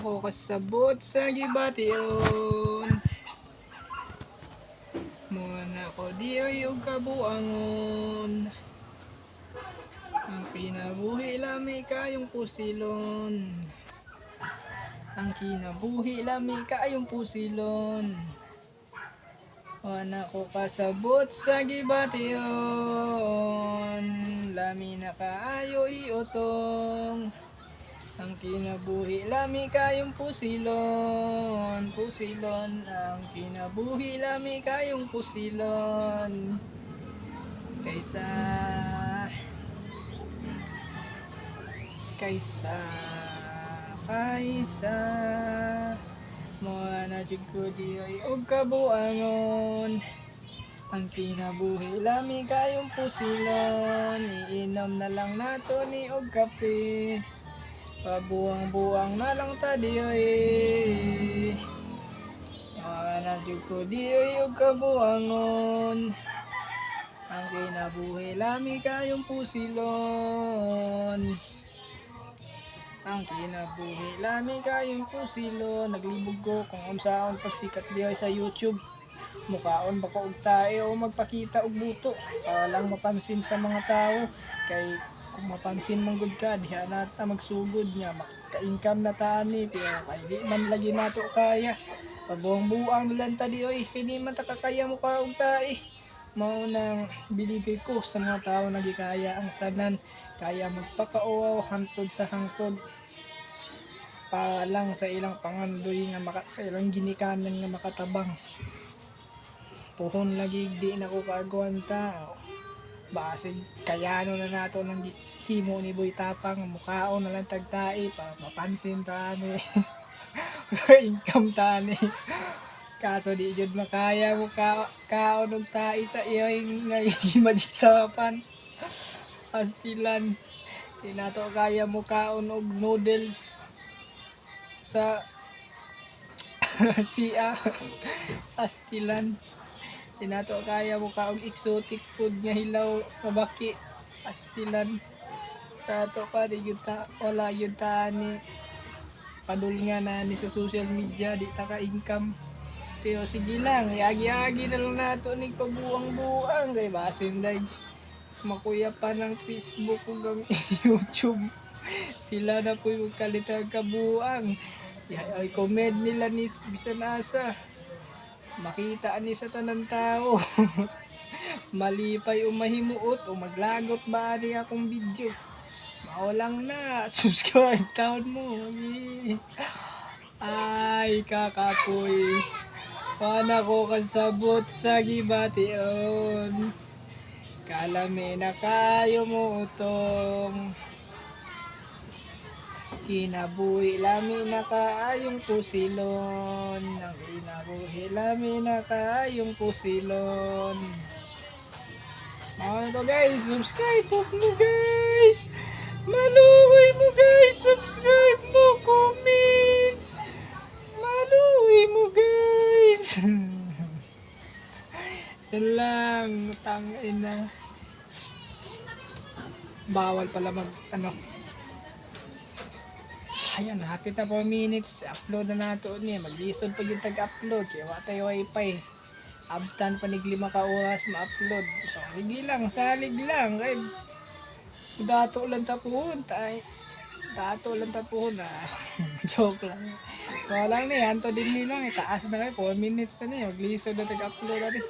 ako kasabot sa gibation. Muna ko diyoy og kabuangon. Ang pinabuhi lami kayong pusilon. Ang kinabuhi lami kayong pusilon. Wala ko kasabot sa gibation. Lami na kaayo iotong. Ang kinabuhi lami kayong pusilon. Pusilon. Ang kinabuhi lami kayong pusilon. Kaysa mga na jud ko diyoy og kabuangon. Ang kinabuhi lami kayong pusilon. Iinom na lang nato ni og kape. Pabuang-buang na lang ta diyoy. Mga na jud ko diyoy og kabuangon. Ang kinabuhi lami kayong pusilon. Ang kinabuhi lami kayong pusilon. Naglibog ko kung unsaon pagsikat diyoy sa YouTube. Mukaon ba ko og tae o magpakita og buto para lang mapansin sa mga tao. Kay kung mapansin mong good ka, diha na ta magsugod niya, maka-income na tani, pero kay di man lagi nato kaya. Pabuang-buang lang ta diyoy, kay di man ta kakaya mo ka og tae. Mao nang bilibi ko sa mga tao nagikaya ang tanan, kaya magpakauaw hantod sa hangtod para lang sa ilang pangandoy nga sa ilang ginikanan nga makatabang. Puhon lagi di na ko kaagwanta. Basig kayano na nato ng himo ni Boy Tapang, mukaon na lang tagtai para mapansin tani. Income tani. Kaso di jud makaya mo kaon og tai sa iyo nga imagisapan. Astilan. Di nato kaya mo kaon og noodles sa siya. Astilan. Di nato kaya mo kaog exotic food nga hilaw mabaki. Astilan. Sa ato pa di yun wala yun ni padul nga na ni sa social media, di ta ka income. Pero sige lang, iagi-agi na lang nato ni pabuang-buang kay basin day makuya pa ng Facebook ug YouTube. Sila na po yung kalitang kabuang. Ay comment nila ni bisan asa. Makita ni sa tanan tao. Malipay o mahimuot o maglagot ba ni akong video. Mao lang na, subscribe taon mo. Ay kakapoy. Pana ko kasabot sa gibation. Kalami na kayo mo utong. Kinabuhi lami na kaayong pusilon. Ang kinabuhi lami na kaayong pusilon. Mga to guys, subscribe po mo guys. Maluhoy mo guys, subscribe mo, comment. Maluhoy mo guys. Yan lang, tangin na. Bawal pala mag ayan, hapit na 4 minutes. Upload na nato niya. Mag-listen pa yung tag-upload. Kaya wala tayo wifi. Abtan pa ni 5 ka oras ma-upload. So, hindi lang. Salig lang. Kaya dato lang tapuhon. Dato lang tapuhon. Joke lang. Wala lang niya. Anto din nilang. Itaas na kayo. 4 minutes na niya. Mag-listen na tag-upload na niya.